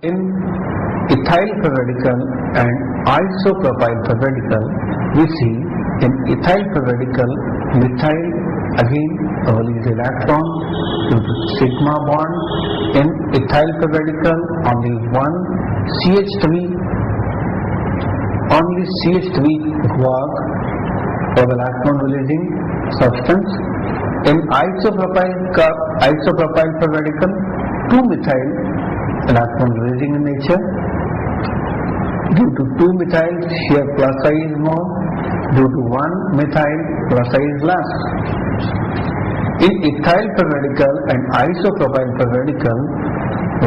In ethyl ferradical and isopropyl ferradical, we see in ethyl ferradical, methyl again release electron due to sigma bond. In ethyl ferradical, only one CH3 work for the electron releasing substance. In isopropyl ferradical, 2 methyl electron releasing in nature. Due to 2 methyl, here plus I is more. Due to 1 methyl, plus I is less. In ethyl ferradical and isopropyl ferradical,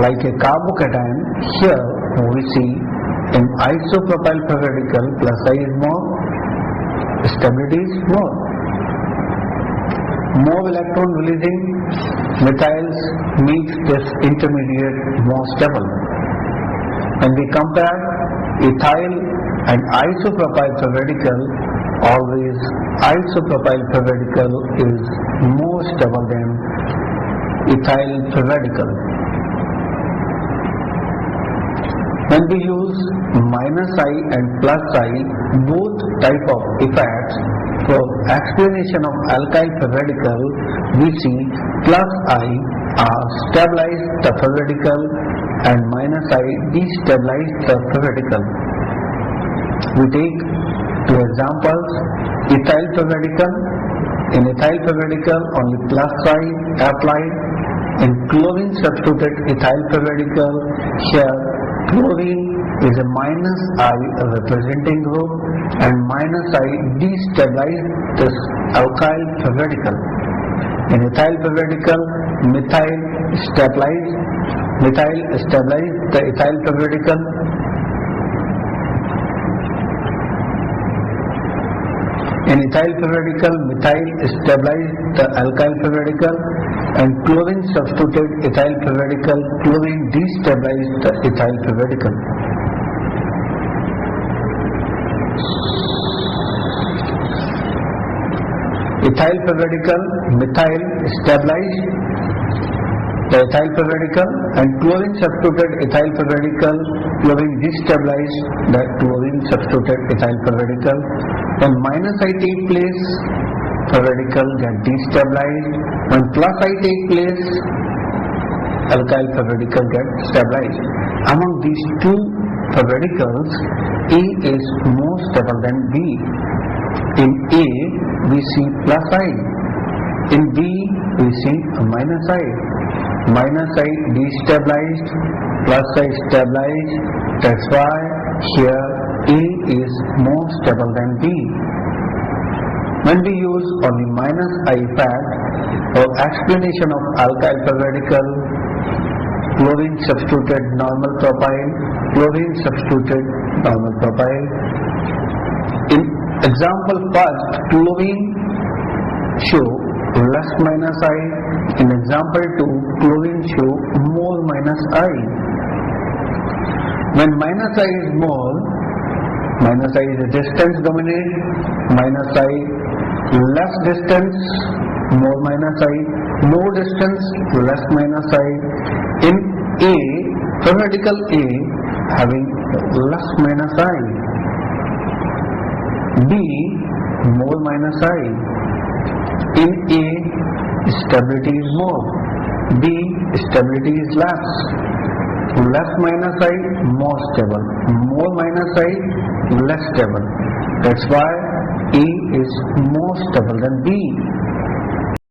like a carbocation, here we see in isopropyl ferradical plus I is more, stability is more. More electron releasing methyls makes this intermediate more stable. When we compare ethyl and isopropyl ferradical, always isopropyl ferradical is more stable than ethyl ferradical. When we use minus I and plus I, both type of effects, for explanation of alkyl ferradical, we see plus I stabilize the ferradical and minus I destabilize the ferradical. We take 2 examples. Ethyl ferradical. In ethyl ferradical, only plus I applied. In chlorine substituted ethyl ferradical, here chlorine is a minus I representing group and minus I destabilize this alkyl ferradical. In ethyl ferradical, methyl stabilize the ethyl ferradical. In ethyl ferradical, methyl stabilize the alkyl ferradical, and chlorine substituted ethyl ferradical, chlorine destabilize the ethyl ferradical. Ethyl ferradical, methyl stabilize the ethyl ferradical, and chlorine substituted ethyl ferradical, chlorine destabilize the chlorine substituted ethyl ferradical. When minus I take place, ferradical get destabilized. When plus I take place, alkyl ferradical get stabilized. Among these 2 ferradicals, A is more stable than B. In A, we see plus I. In B, we see minus I. Minus I destabilized, plus I stabilized. That's why here A is more stable than B. When we use only minus I fact for explanation of alkyl ferradical, chlorine substituted normal propyl, chlorine substituted normal propyl. In example first, chlorine show less minus I. In example 2, chlorine show more minus I. When minus I is more, minus I is a distance dominant, minus I less distance, more minus I, more distance, less minus I. In A, ferradical A having less minus I. B, more minus I. In A, stability is more. B, stability is less. Less minus I, more stable. More minus I, less stable. That's why A is more stable than B.